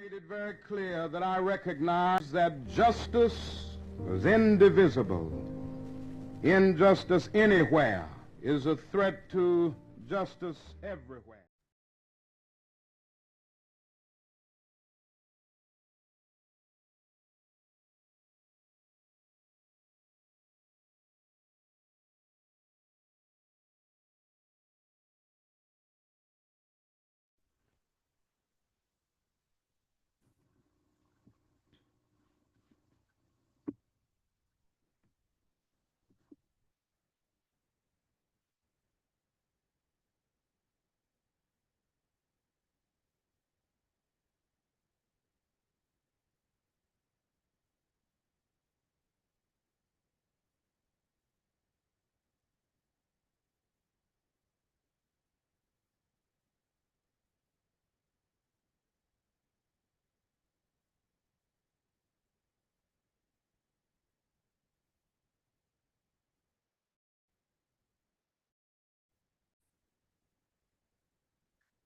made it very clear that I recognize that justice is indivisible. Injustice anywhere is a threat to justice everywhere.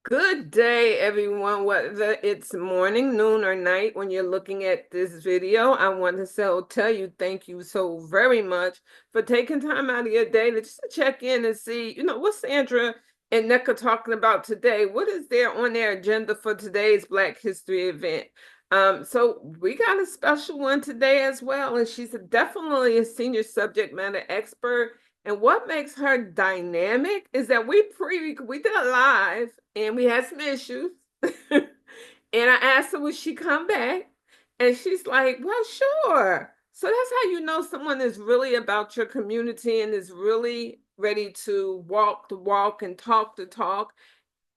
Good day, everyone. Whether it's morning, noon, or night when you're looking at this video, I want to tell you thank you so very much for taking time out of your day to just check in and see, what Sandra and Nick are talking about today. What is there on their agenda for today's Black History event? So we got a special one today as well, and she's definitely a senior subject matter expert. And what makes her dynamic is that we did it live and we had some issues. And I asked her, would she come back? And she's like, well, sure. So that's how you know someone is really about your community and is really ready to walk the walk and talk the talk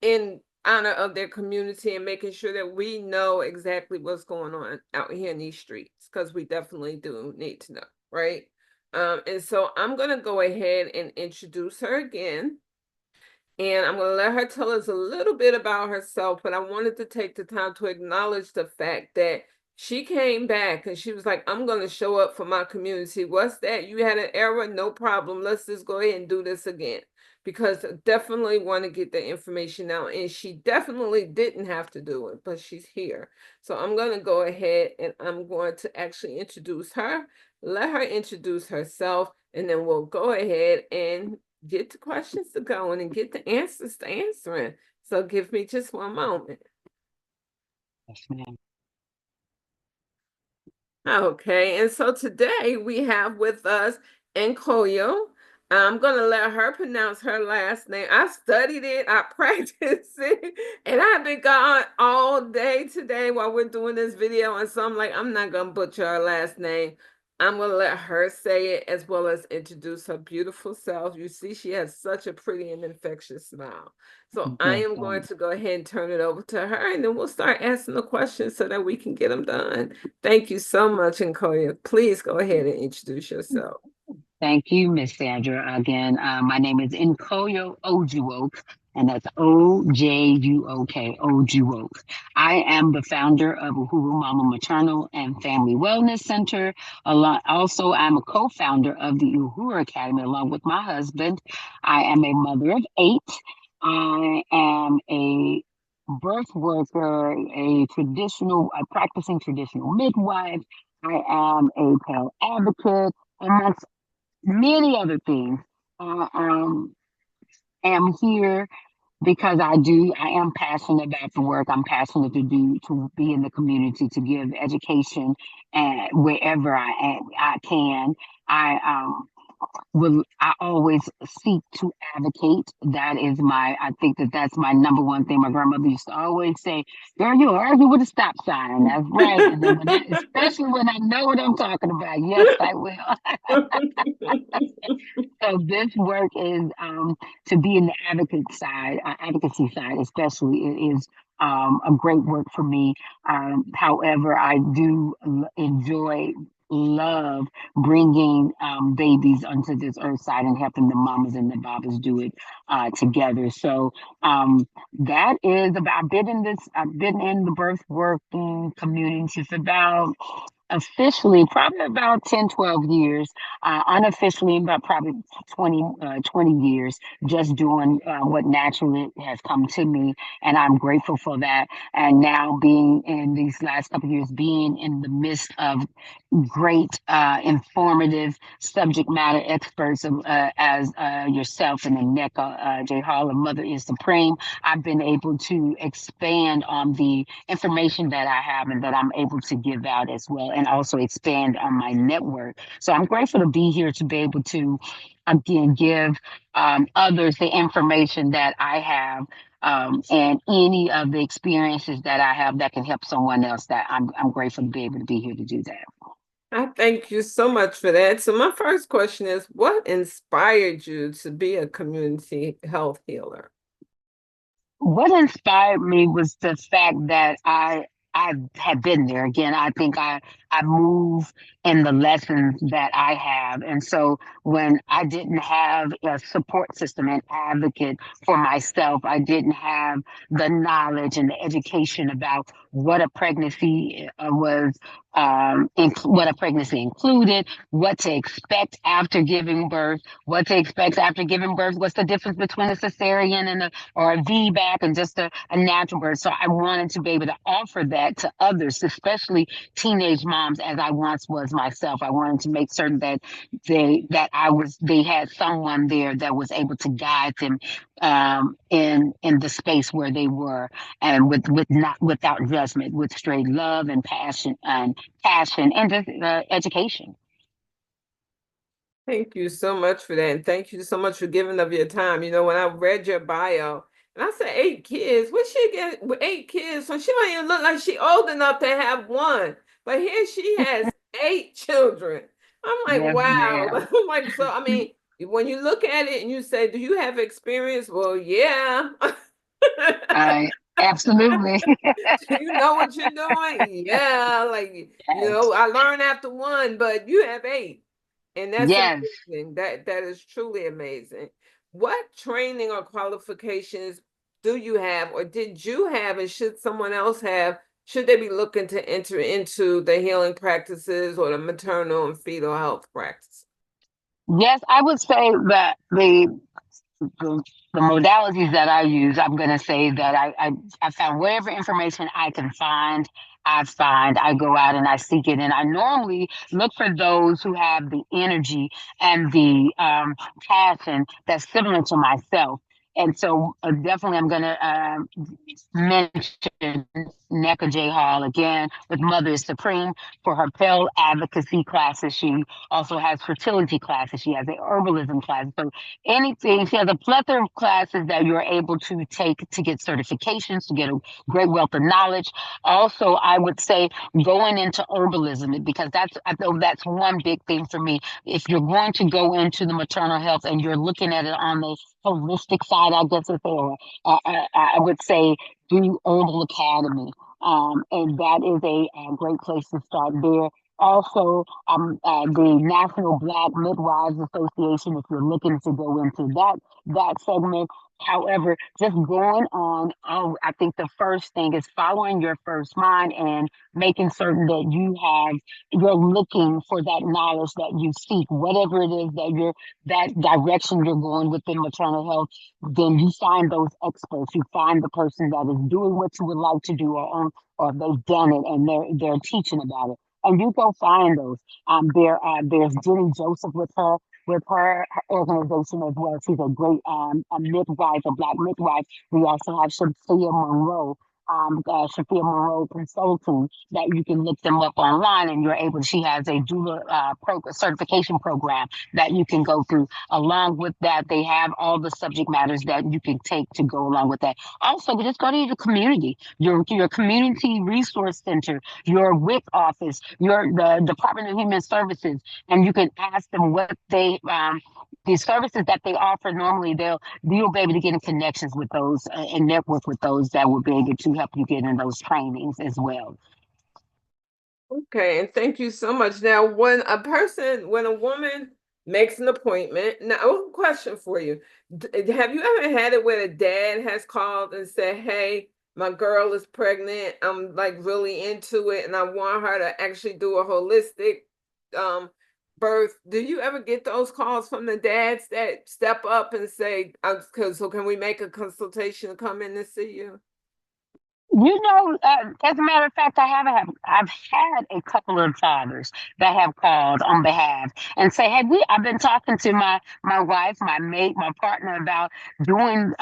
in honor of their community and making sure that we know exactly what's going on out here in these streets, because we definitely do need to know, right? And so I'm going to go ahead and introduce her again. And I'm going to let her tell us a little bit about herself, but I wanted to take the time to acknowledge the fact that she came back and she was like, I'm going to show up for my community. What's that? You had an error? No problem. Let's just go ahead and do this again. Because I definitely want to get the information out. And she definitely didn't have to do it, but she's here. So I'm going to go ahead and I'm going to actually introduce her, let her introduce herself, and then we'll go ahead and get the questions to going and get the answers to answering. So give me just one moment. Yes, ma'am. Okay, and so today we have with us Nkoyo. I'm going to let her pronounce her last name. I studied it, I practiced it, and I've been gone all day today while we're doing this video. And so I'm like, I'm not going to butcher her last name. I'm going to let her say it as well as introduce her beautiful self. You see, she has such a pretty and infectious smile. So I am going to go ahead and turn it over to her, and then we'll start asking the questions so that we can get them done. Thank you so much, Nkoyo. Please go ahead and introduce yourself. Thank you, Miss Sandra. Again, my name is Nkoyo Ojuok, and that's Ojuok, Ojuok. I am the founder of Uhuru Mama Maternal and Family Wellness Center. Also, I'm a co-founder of the Uhuru Academy along with my husband. I am a mother of 8. I am a birth worker, a practicing traditional midwife. I am a pale advocate, and many other things. I am here because I am passionate about the work. I'm passionate to be in the community, to give education wherever I can. I always seek to advocate. I think that's my number one thing. My grandmother used to always say, girl, you argue with a stop sign. That's right. And then especially when I know what I'm talking about. Yes, I will. So this work is to be in the advocacy side, especially, it is a great work for me. However, I do love bringing babies onto this earth side and helping the mamas and the babas do it together. So that is about. I've been in the birth working community for about officially probably about 10, 12 years, unofficially about probably 20 years, just doing what naturally has come to me. And I'm grateful for that. And now being in these last couple of years, being in the midst of great, informative subject matter experts as yourself and Nneka J. Hall and Mother is Supreme, I've been able to expand on the information that I have and that I'm able to give out as well, and also expand on my network. So I'm grateful to be here to be able to, again, give others the information that I have, and any of the experiences that I have that can help someone else. That I'm grateful to be able to be here to do that. I thank you so much for that. So my first question is, what inspired you to be a community health healer? What inspired me was the fact that I had been there. Again, I think I move in the lessons that I have. And so when I didn't have a support system and advocate for myself, I didn't have the knowledge and the education about what a pregnancy was, what a pregnancy included, what to expect after giving birth, what to expect after giving birth, what's the difference between a cesarean and or a VBAC and just a natural birth. So I wanted to be able to offer that to others, especially teenage moms, as I once was myself. I wanted to make certain that they had someone there that was able to guide them in the space where they were, and with not without judgment, with straight love and passion and just education. Thank you so much for that. And thank you so much for giving up your time. You know, when I read your bio, and I said 8 kids, what she get with 8 kids? So she don't even look like she old enough to have one. But here she has 8 children. I'm like, Yes, wow. ma'am. I'm like, so I mean, when you look at it and you say, do you have experience? Well, yeah. I absolutely. You know what you're doing? Yeah, like Yes. I learned after one, but you have 8. And that's Yes. amazing. That is truly amazing. What training or qualifications do you have, or did you have, and should someone else have? Should they be looking to enter into the healing practices or the maternal and fetal health practice? Yes, I would say that the, the modalities that I use, I'm going to say that I found whatever information I can find, I go out and I seek it. And I normally look for those who have the energy and the passion that's similar to myself. And so definitely I'm going to mention Nneka J. Hall again with Mother is Supreme for her pill advocacy classes. She also has fertility classes. She has a herbalism class. So anything. She has a plethora of classes that you're able to take to get certifications, to get a great wealth of knowledge. Also, I would say going into herbalism, because I know that's one big thing for me. If you're going to go into the maternal health and you're looking at it on the holistic side, I guess, or I would say do Herbal Academy. And that is a great place to start there. Also, the National Black Midwives Association, if you're looking to go into that segment. However, just going on, I think the first thing is following your first mind and making certain that you're looking for that knowledge that you seek, whatever it is that direction you're going within maternal health. Then you find those experts. You find the person that is doing what you would like to do, or they've done it and they're teaching about it, and you go find those. There's Jenny Joseph with her organization as well. She's a great a midwife, a Black midwife. We also have Sophia Monroe Consulting, that you can look them up online, and you're able. She has a doula certification program that you can go through. Along with that, they have all the subject matters that you can take to go along with that. Also, just go to your community, your community resource center, your WIC office, the Department of Human Services, and you can ask them what the services that they offer. Normally, you'll be able to get in connections with those and network with those that will be able to help you get in those trainings as well. Okay, and thank you so much. Now, when a woman makes an appointment, now, I have a question for you. Have you ever had it where the dad has called and said, hey, my girl is pregnant. I'm like really into it, and I want her to actually do a holistic um birth. Do you ever get those calls from the dads that step up and say, so can we make a consultation to come in and see you? You know, as a matter of fact, I've had a couple of fathers that have called on behalf and say, "Hey, I've been talking to my wife, my mate, my partner about doing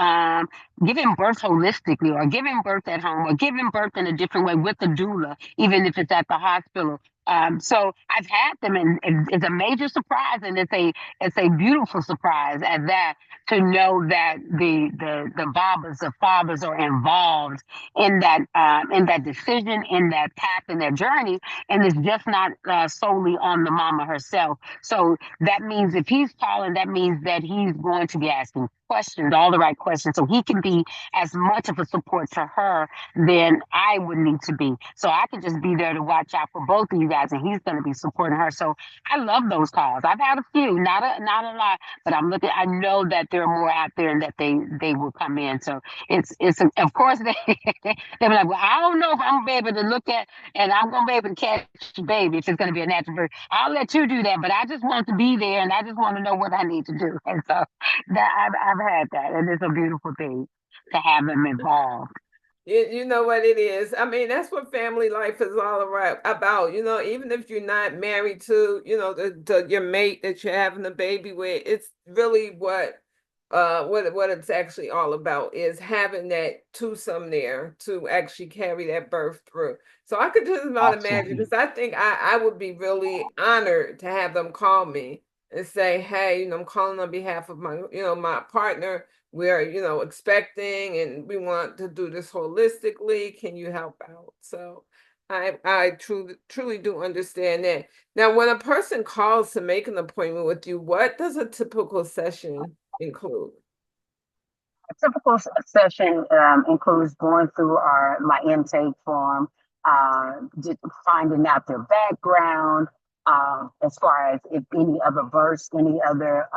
giving birth holistically, or giving birth at home, or giving birth in a different way with the doula, even if it's at the hospital." So I've had them, and it's a major surprise, and it's a beautiful surprise at that, to know that the Babas, the fathers, are involved in that decision, in that path, in that journey, and it's just not solely on the mama herself. So that means if he's calling, that means that he's going to be asking questions, all the right questions, so he can be as much of a support to her than I would need to be. So I can just be there to watch out for both of you guys, and he's going to be supporting her. So I love those calls. I've had a few, not a lot, but I'm looking. I know that there are more out there, and that they will come in. So it's of course they were like, well, I don't know if I'm gonna be able to look at, and I'm gonna be able to catch the baby if it's gonna be a natural birth. I'll let you do that, but I just want to be there, and I just want to know what I need to do. And so that I've had that, and it's a beautiful thing to have them involved. You know what it is. I mean, that's what family life is all about. Even if you're not married to, your mate that you're having a baby with, it's really what it's actually all about, is having that twosome there to actually carry that birth through. So I could just about imagine, Absolutely. because I think I would be really honored to have them call me and say, hey, I'm calling on behalf of my partner. We're, expecting, and we want to do this holistically. Can you help out? So I truly do understand that. Now, when a person calls to make an appointment with you, what does a typical session include? A typical session includes going through my intake form, just finding out their background, as far as if any other births, any other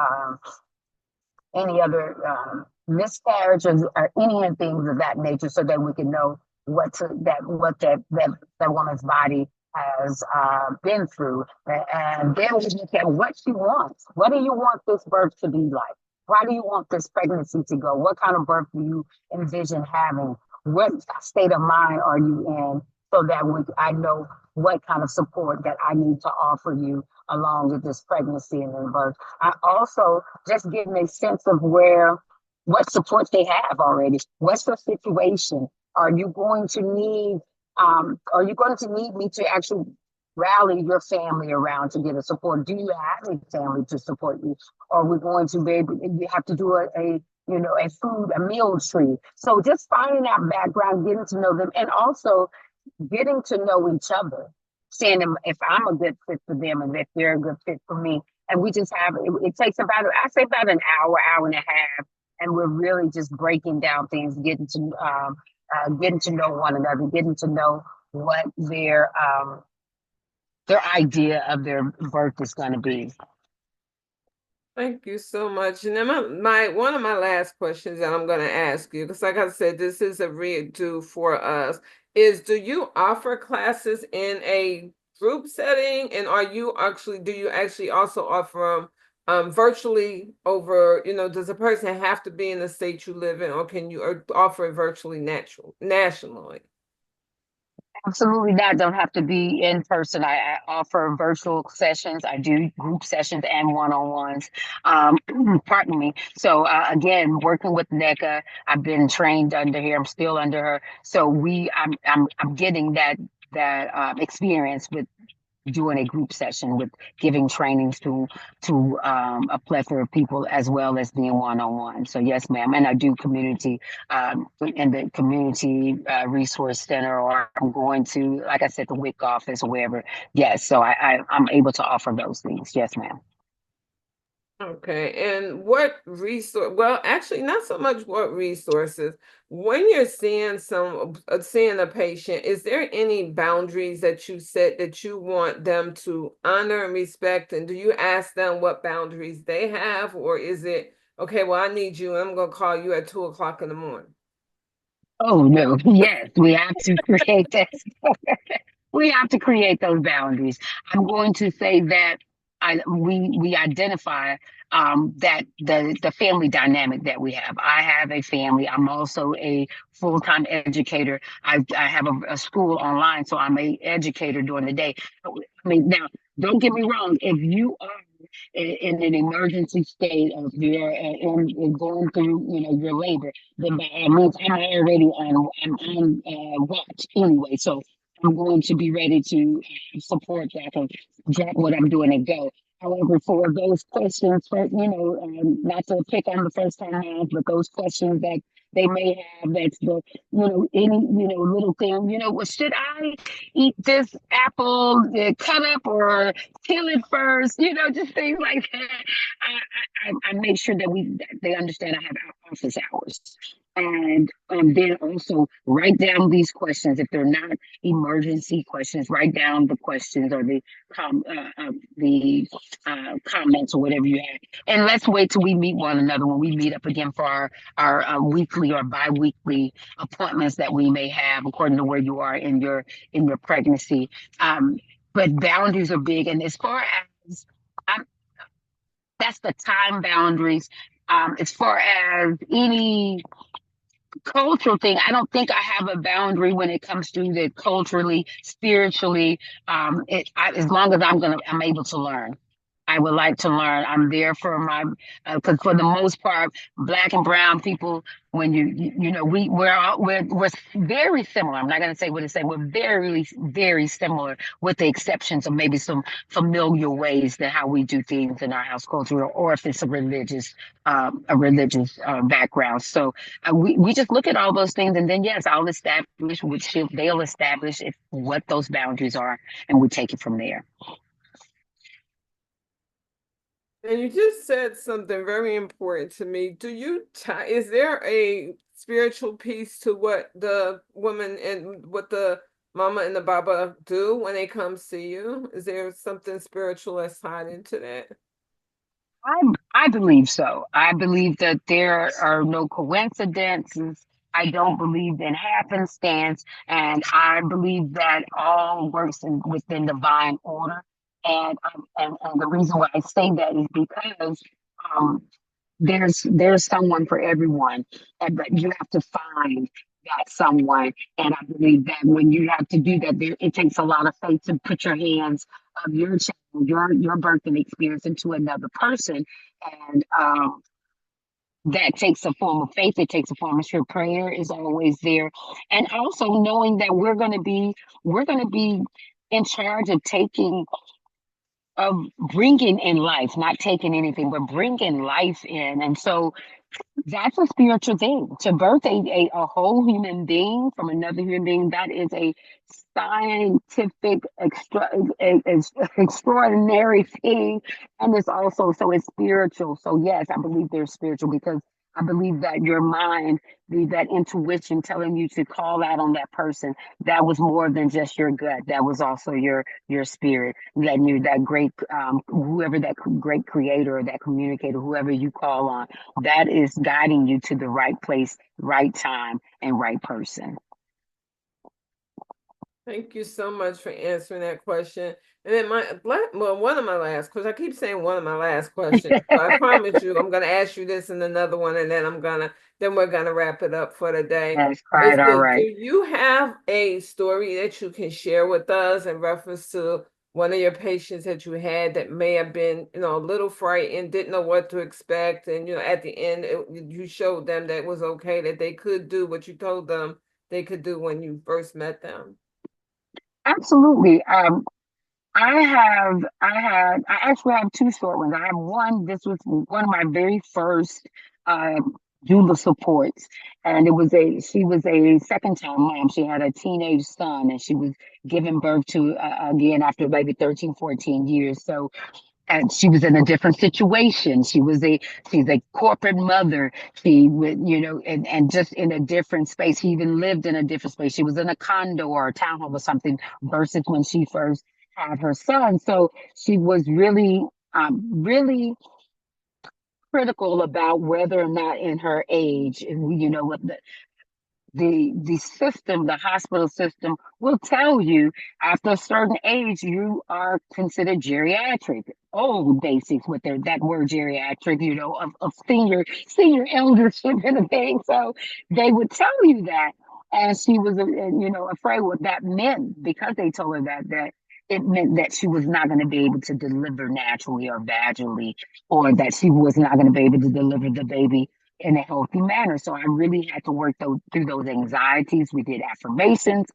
miscarriages, or any things of that nature, so that we can know that woman's body has been through, and then we look at what she wants. What do you want this birth to be like? Why do you want this pregnancy to go? What kind of birth do you envision having? What state of mind are you in? So that I know what kind of support that I need to offer you along with this pregnancy and the birth. I also just getting a sense of what support they have already. What's the situation? Are you going to need me to actually rally your family around to get a support? Do you have a family to support you? Are we going to be able, you have to do a meal tree? So just finding out background, getting to know them, and also getting to know each other, seeing them, if I'm a good fit for them and if they're a good fit for me. And we just have it takes I say about an hour and a half, and we're really just breaking down things, getting to know one another, getting to know what their idea of their birth is going to be. Thank you so much. And then my one of my last questions that I'm going to ask you, because like I said, this is a redo for us, is do you offer classes in a group setting? And do you actually also offer them virtually over, does a person have to be in the state you live in, or can you offer it virtually nationally? Absolutely not. Don't have to be in person. I offer virtual sessions. I do group sessions and one-on-ones. Pardon me. So again, working with NECA, I've been trained under here. I'm still under her. So I'm getting that experience with doing a group session, with giving trainings to a plethora of people, as well as being one-on-one. So yes, ma'am. And I do community in the community resource center, or I'm going to, like I said, the WIC office or wherever. Yes, so I'm able to offer those things. Yes, ma'am. Okay, and what resource? Well, actually, not so much what resources. When you're seeing a patient, is there any boundaries that you set that you want them to honor and respect? And do you ask them what boundaries they have, or is it okay? Well, I need you, and I'm gonna call you at 2 o'clock in the morning. Oh no, yes, we have to create that. We have to create those boundaries. I'm going to say that we identify that the family dynamic that we have. I have a family. I'm also a full-time educator. I have a school online, so I'm a educator during the day. I mean, now don't get me wrong. If you are in an emergency state of you're going through, your labor, then by all means, I'm on watch anyway. So I'm going to be ready to support that and drop what I'm doing and go. However, for those questions, not to pick on the first time around, but those questions that they may have, that's any, little thing, well, should I eat this apple cut up or peel it first? Just things like that. I make sure that they understand I have office hours. And then also write down these questions. If they're not emergency questions, write down the questions or the comments or whatever you have. And let's wait till we meet one another when we meet up again for our weekly or bi-weekly appointments that we may have according to where you are in your pregnancy. But boundaries are big, and as far as um, that's the time boundaries. As far as any cultural thing, I don't think I have a boundary when it comes to the culturally, spiritually. As long as I'm able to learn. I would like to learn. I'm there for my, because for the most part, Black and brown people, when we're very similar. I'm not going to say what to say. We're very, very similar, with the exceptions of maybe some familiar ways that how we do things in our house culture, or if it's a religious background. So we just look at all those things, and then yes, I'll establish, they'll establish what those boundaries are, and we take it from there. And you just said something very important to me. Is there a spiritual piece to what the woman and what the mama and the baba do when they come see you? Is there something spiritual that's tied into that? I believe so. I believe that there are no coincidences. I don't believe in happenstance, and I believe that all works within divine order. And the reason why I say that is because um, there's someone for everyone, but you have to find that someone. And I believe that when you have to do that, it takes a lot of faith to put your hands of your child, your birthing experience into another person, and that takes a form of faith. It takes a form of sure prayer is always there, and also knowing that we're going to be in charge of bringing in life, not taking anything, but bringing life in. And so that's a spiritual thing. To birth a whole human being from another human being, that is a scientific extraordinary thing. And it's also, so it's spiritual. So yes, I believe they're spiritual because I believe that your mind, that intuition telling you to call out on that person, that was more than just your gut. That was also your spirit, letting you, that great whoever, that great creator or that communicator, whoever you call on, that is guiding you to the right place, right time, and right person. Thank you so much for answering that question. And then one of my last questions, I keep saying one of my last questions. So I promise you, I'm going to ask you this in another one, and then we're going to wrap it up for the day. That's quite all Do right. you have a story that you can share with us in reference to one of your patients that you had that may have been, a little frightened, didn't know what to expect, and at the end, you showed them that it was okay, that they could do what you told them they could do when you first met them? Absolutely. I actually have two short ones. I have one, this was one of my very first doula supports. And she was a second time mom. She had a teenage son, and she was giving birth to, again, after maybe 13, 14 years. So, and she was in a different situation. She's a corporate mother. She would, and just in a different space. She even lived in a different space. She was in a condo or a townhome or something versus when she first had her son. So she was really, really critical about whether or not in her age, the system, the hospital system will tell you after a certain age you are considered geriatric. Old basics with that word geriatric, of senior eldership and a thing. So they would tell you that, and she was, afraid what that meant, because they told her that it meant that she was not going to be able to deliver naturally or vaginally, or that she was not going to be able to deliver the baby in a healthy manner. So I really had to work through those anxieties. We did affirmations.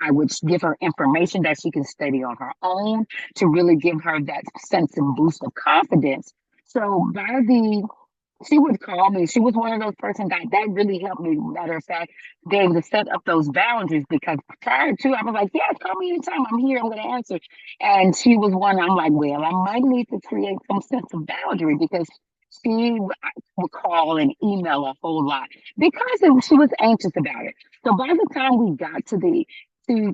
I would give her information that she can study on her own to really give her that sense and boost of confidence. So she would call me. She was one of those persons that really helped me. Matter of fact, be able to set up those boundaries, because prior to, I was like, yeah, call me anytime. I'm here. I'm going to answer. And she was one. I'm like, well, I might need to create some sense of boundary, because she would call and email a whole lot because she was anxious about it. So by the time we got to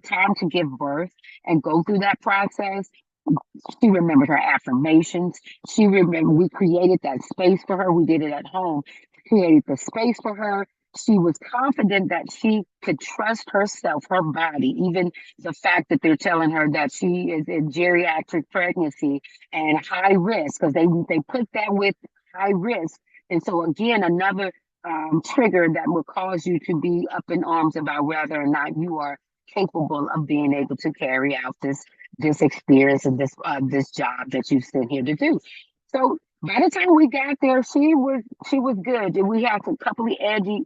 time to give birth and go through that process, she remembered her affirmations. She remembered we created that space for her. We did it at home, created the space for her. She was confident that she could trust herself, her body, even the fact that they're telling her that she is in geriatric pregnancy and high risk, because they put that with high risk. And so again, another trigger that will cause you to be up in arms about whether or not you are capable of being able to carry out this experience and this job that you sent here to do. So by the time we got there, she was good. We had a couple of edgy,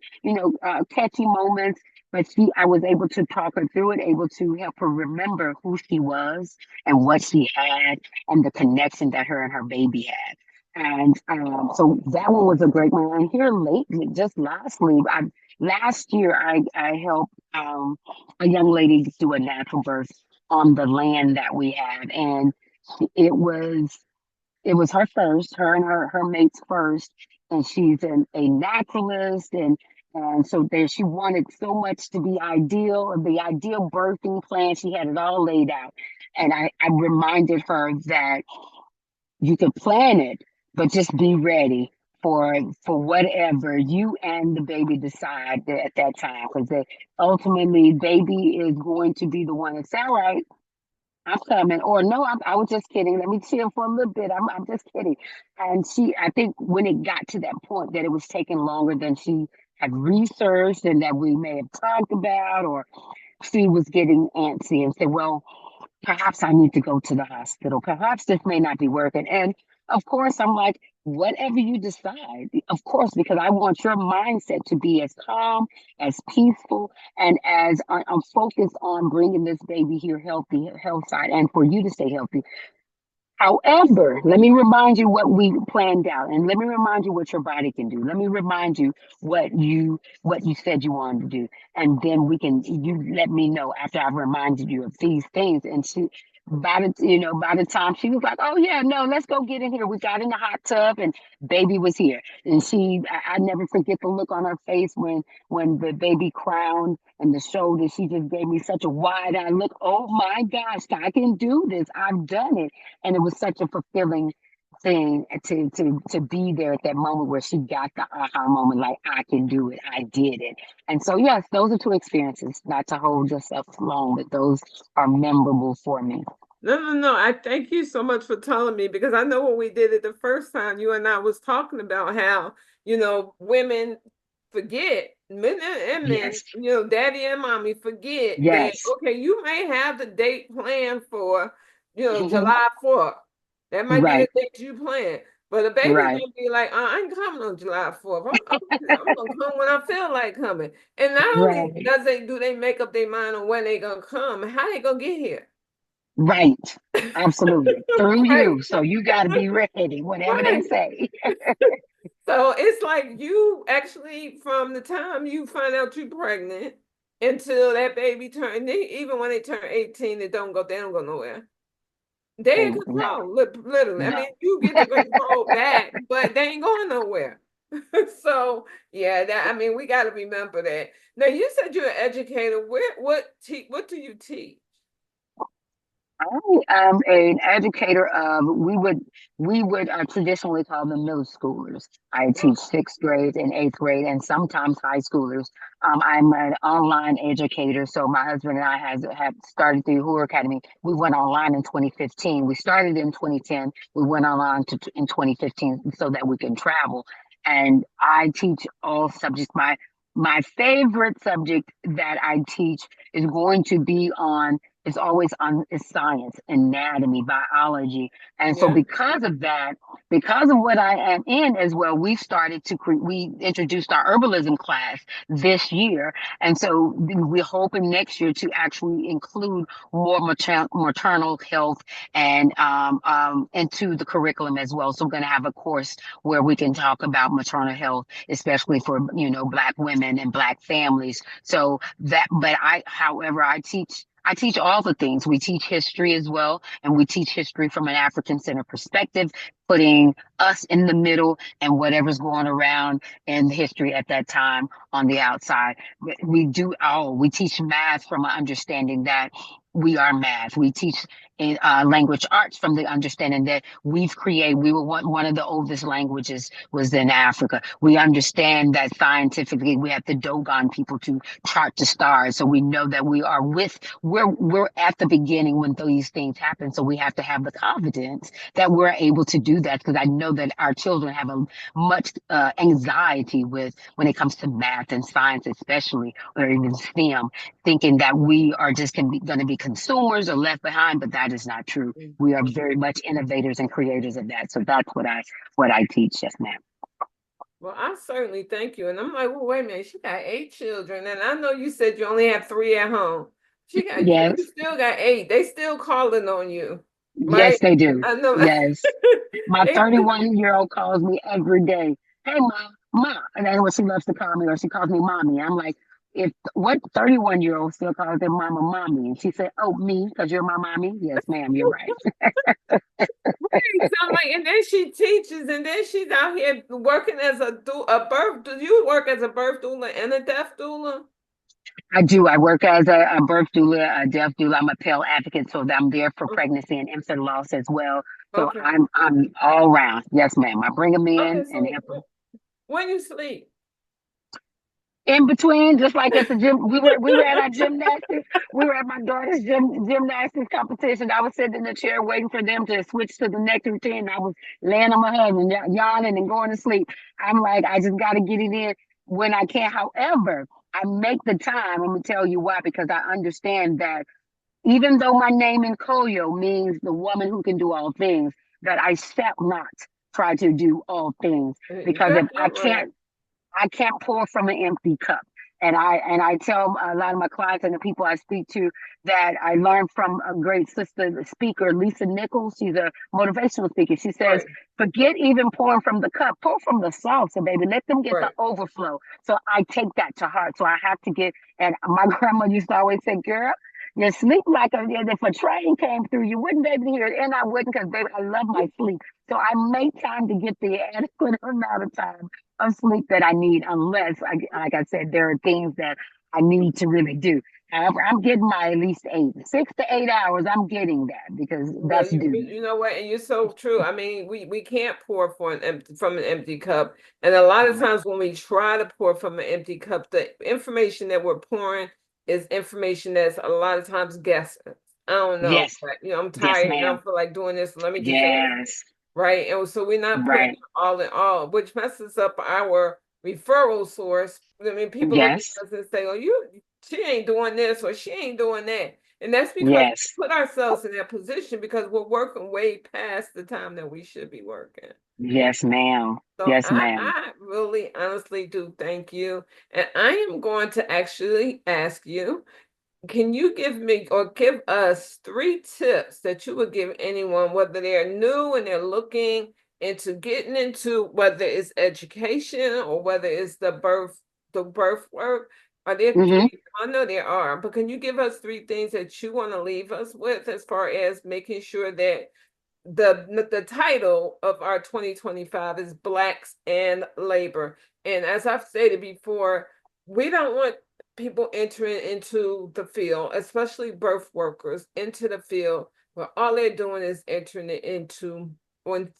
catchy moments, but I was able to talk her through it, able to help her remember who she was and what she had and the connection that her and her baby had. And so that one was a great one. And here lately, just last year, I helped a young lady do a natural birth on the land that we have, and it was her first, her and her mate's first, and she's a naturalist, and so there she wanted so much to be ideal, the ideal birthing plan. She had it all laid out, and I reminded her that you could plan it, but just be ready for whatever you and the baby decide at that time, because ultimately baby is going to be the one that say, all right, I'm coming, or no, I was just kidding. Let me chill for a little bit. I'm just kidding. And I think when it got to that point that it was taking longer than she had researched and that we may have talked about, or she was getting antsy and said, well, perhaps I need to go to the hospital. Perhaps this may not be working. And of course, I'm like, whatever you decide, of course, because I want your mindset to be as calm, as peaceful, and as I'm focused on bringing this baby here healthy, health side, and for you to stay healthy. However, let me remind you what we planned out, and let me remind you what your body can do. Let me remind you what you said you wanted to do, and then you let me know after I've reminded you of these things. And by the time she was like, oh yeah, no, let's go get in here. We got in the hot tub, and baby was here, and I never forget the look on her face when the baby crowned and the shoulder. She just gave me such a wide-eyed look. Oh my gosh, I can do this. I've done it. And it was such a fulfilling thing to be there at that moment where she got the aha moment, like, I can do it, I did it. And so yes, those are two experiences, not to hold yourself long, but those are memorable for me. No. I thank you so much for telling me, because I know when we did it the first time, you and I was talking about how, women forget, men and men, Yes, daddy and mommy forget that, yes. okay, you may have the date planned for, Mhm. July 4th. That might be the Right, date you plan. But the baby's right, gonna be like, I ain't coming on July 4th. I'm gonna come when I feel like coming. And not only right, do they make up their mind on when they gonna come, how they gonna get here. right. Absolutely. Through Right, you. So you got to be ready, whatever they right. say. So it's like you actually, from the time you find out you're pregnant until that baby turn, even when they turn 18, they don't go nowhere. They in No, control, literally. I no. mean, you get the control back, but they ain't going nowhere. So yeah, I mean, we got to remember that. Now, you said you're an educator. What do you teach? I am an educator of, we would traditionally call them middle schoolers. I Oh, teach sixth grade and eighth grade and sometimes high schoolers. I'm an online educator. So my husband and I have started the Hoover Academy. We went online in 2015. We started in 2010. We went online in 2015 so that we can travel. And I teach all subjects. My favorite subject that I teach is going to be on is always on is science, anatomy, biology. And so yeah. because of that, because of what I am in as well, we introduced our herbalism class this year. And so we're hoping next year to actually include more maternal health and into the curriculum as well. So we're going to have a course where we can talk about maternal health, especially for, Black women and Black families. So that, but however, I teach all the things. We teach history as well, and we teach history from an African centered perspective, putting us in the middle and whatever's going around in history at that time on the outside. We teach math from an understanding that we are math. We teach language arts from the understanding that we were one of the oldest languages was in Africa. We understand that scientifically we have the Dogon people to chart the stars. So we know that we're at the beginning when these things happen. So we have to have the confidence that we're able to do that, because I know that our children have a much anxiety with when it comes to math and science, especially, or even STEM, thinking that we are just going to be consumers or left behind, but that is not true. We are very much innovators and creators of that. So that's what I teach. Yes, ma'am. Well, I certainly thank you. And I'm like, well, wait a minute, she got 8 children. And I know you said you only have 3 at home. You Yes, still got 8. They still calling on you, right? yes, they do. I know. Yes. My They 31-year-old calls me every day. Hey, mom. And that's what she loves to call me, or she calls me mommy. I'm like, if what 31-year-old still calls their mama mommy? And she said, oh, me, because you're my mommy? Yes, ma'am, you're right. right. So I'm like, and then she teaches, and then she's out here working as a birth. Do you work as a birth doula and a death doula? I do. I work as a birth doula, a death doula. I'm a pill advocate, so I'm there for pregnancy and infant loss as well. So Okay. I'm all around. Yes, ma'am. I bring them Okay. in and So help them. when you sleep, In between, just like at the gym, we were at our gymnastics. We were at my daughter's gymnastics competition. I was sitting in the chair waiting for them to switch to the next routine. I was laying on my husband, yawning and going to sleep. I'm like, I just got to get it in when I can. However, I make the time. Let me tell you why, because I understand that even though my name in Koyo means the woman who can do all things, that I shall not try to do all things, you because if got that right. I can't pour from an empty cup. And I tell a lot of my clients and the people I speak to that I learned from a great sister, the speaker, Lisa Nichols. She's a motivational speaker. She says, Right. forget even pouring from the cup, pour from the saucer, baby. Let them get the Right. overflow. So I take that to heart. So I have to get, and my grandma used to always say, girl, you sleep like if a train came through, you wouldn't be able to hear it. And I wouldn't, because baby, I love my sleep. So I make time to get the adequate amount of time of sleep that I need, unless, like I said, there are things that I need to really do. However, I'm getting my at least 6 to 8 hours. I'm getting that because Well, that's you due. you know what, and you're so true. I mean, we can't pour from an empty cup, and a lot of times when we try to pour from an empty cup, the information that we're pouring is information that's a lot of times guessing. I don't know, Yes, but I'm yes, tired and I ma'am. don't feel like doing this. Let me just say this, Yes, right? And so we're not putting right. all in all, which messes up our referral source. I mean, people look Yes, at us and say, "Oh, she ain't doing this or she ain't doing that," and that's because yes, put ourselves in that position because we're working way past the time that we should be working. yes, ma'am. So Yes, ma'am. I really honestly do thank you. And I am going to actually ask you, can you give me or give us 3 tips that you would give anyone, whether they're new and they're looking into getting into whether it's education or whether it's the birth work? Are there Hmm. three? I know there are, but can you give us 3 things that you want to leave us with as far as making sure that the title of our 2025 is Blacks and Labor. And as I've stated before, we don't want people entering into the field, especially birth workers, into the field Well, all they're doing is entering it into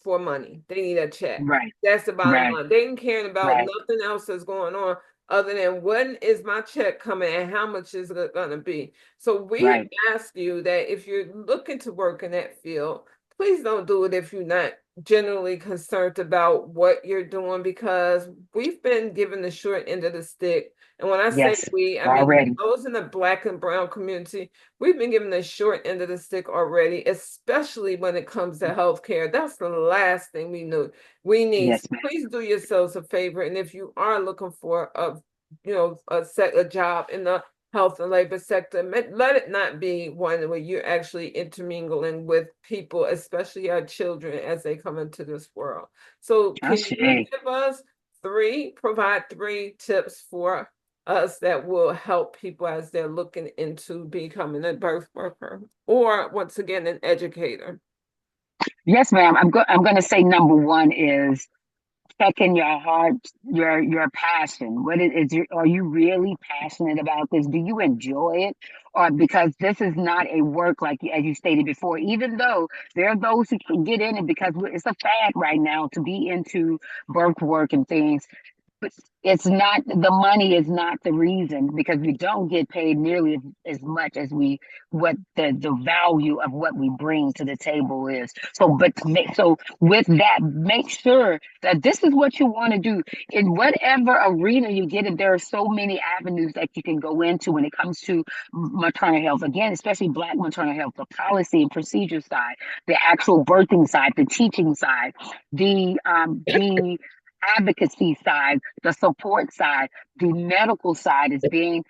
for money. They need a check. Right. That's the bottom Right. line. They ain't caring about Right. nothing else that's going on other than when is my check coming and how much is it going to be. So we Right. ask you that if you're looking to work in that field, please don't do it if you're not generally concerned about what you're doing, because we've been given the short end of the stick. And when I say Yes. we, I mean Already. those in the Black and brown community. We've been given the short end of the stick already, especially when it comes to healthcare. That's the last thing we need. Yes, So ma'am. please do yourselves a favor. And if you are looking for a job in the health and labor sector, let it not be one where you're actually intermingling with people, especially our children as they come into this world. So can you Ashe. give us provide 3 tips for us that will help people as they're looking into becoming a birth worker or, once again, an educator? Yes, ma'am. I'm going to say number one is checking your heart, your passion. What are you really passionate about this? Do you enjoy it? Or because this is not a work like as you stated before, even though there are those who can get in it because it's a fad right now to be into birth work and things. But it's not, the money is not the reason, because we don't get paid nearly as much as what the value of what we bring to the table is. So so with that, make sure that this is what you want to do in whatever arena you get in. There are so many avenues that you can go into when it comes to maternal health, again, especially Black maternal health, the policy and procedure side, the actual birthing side, the teaching side, the advocacy side, the support side, the medical side is being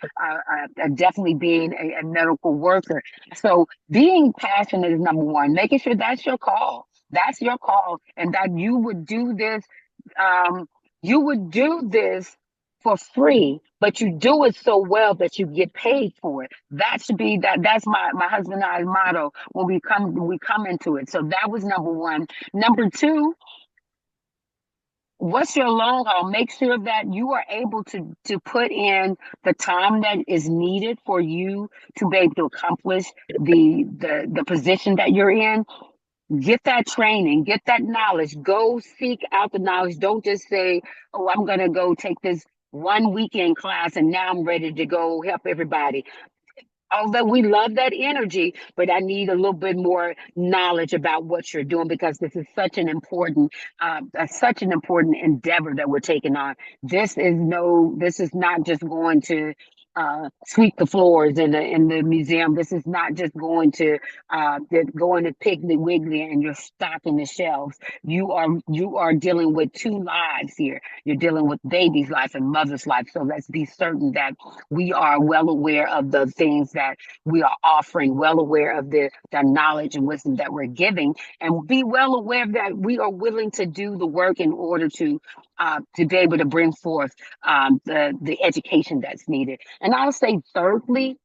definitely being a medical worker. So being passionate is number one, making sure that's your call. That's your call, and that you would do this. You would do this for free, but you do it so well that you get paid for it. That should be That's my husband and I's motto when we come into it. So that was number one. Number two, what's your long haul? Make sure that you are able to put in the time that is needed for you to be able to accomplish the position that you're in. Get that training, get that knowledge, go seek out the knowledge. Don't just say, oh, I'm gonna go take this one weekend class and now I'm ready to go help everybody. Although we love that energy, but I need a little bit more knowledge about what you're doing, because this is such an important endeavor that we're taking on. This is not just going to sweep the floors in the museum. This is not just going to go into Piggly Wiggly and you're stocking the shelves. You are dealing with 2 lives here. You're dealing with baby's life and mother's life. So let's be certain that we are well aware of the things that we are offering, well aware of the knowledge and wisdom that we're giving, and be well aware that we are willing to do the work in order to be able to bring forth the education that's needed. And I'll say thirdly,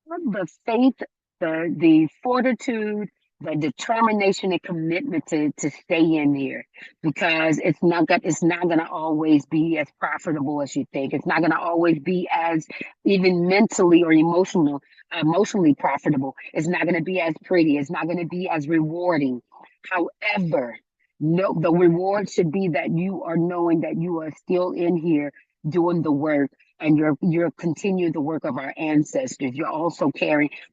the faith, the fortitude, the determination and commitment to stay in here, because it's not gonna always be as profitable as you think. It's not gonna always be as even mentally or emotionally profitable. It's not gonna be as pretty. It's not gonna be as rewarding. However, no, the reward should be that you are knowing that you are still in here doing the work, and you're continuing the work of our ancestors. You're also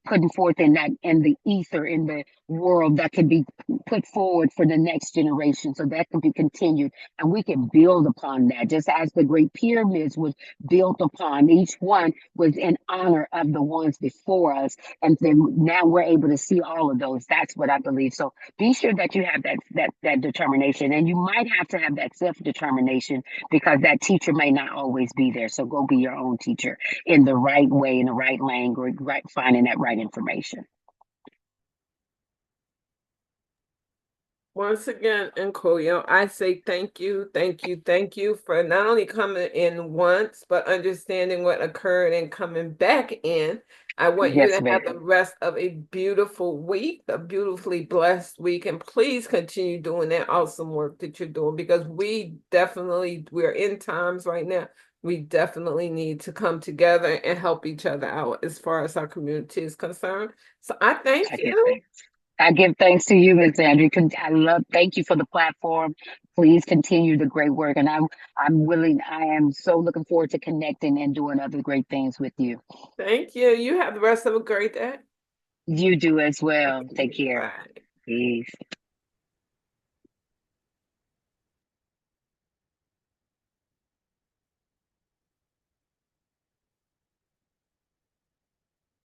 putting forth in the ether, in the world, that can be put forward for the next generation, so that can be continued, and we can build upon that. Just as the great pyramids was built upon, each one was in honor of the ones before us, and then now we're able to see all of those. That's what I believe. So be sure that you have that determination, and you might have to have that self-determination, because that teacher may not always be there. So go be your own teacher in the right way, in the right language, right, finding that right information. Once again, Nkoyo, I say thank you, thank you, thank you for not only coming in once, but understanding what occurred and coming back in. I want you Yes, to have ma'am. the rest of a beautiful week, a beautifully blessed week, and please continue doing that awesome work that you're doing, because we're in times right now we definitely need to come together and help each other out as far as our community is concerned. So I thank I give you. thanks. I give thanks to you, Ms. Andrew. Thank you for the platform. Please continue the great work. And I am so looking forward to connecting and doing other great things with you. Thank you. You have the rest of a great day. You do as well. Take care. Bye. Peace.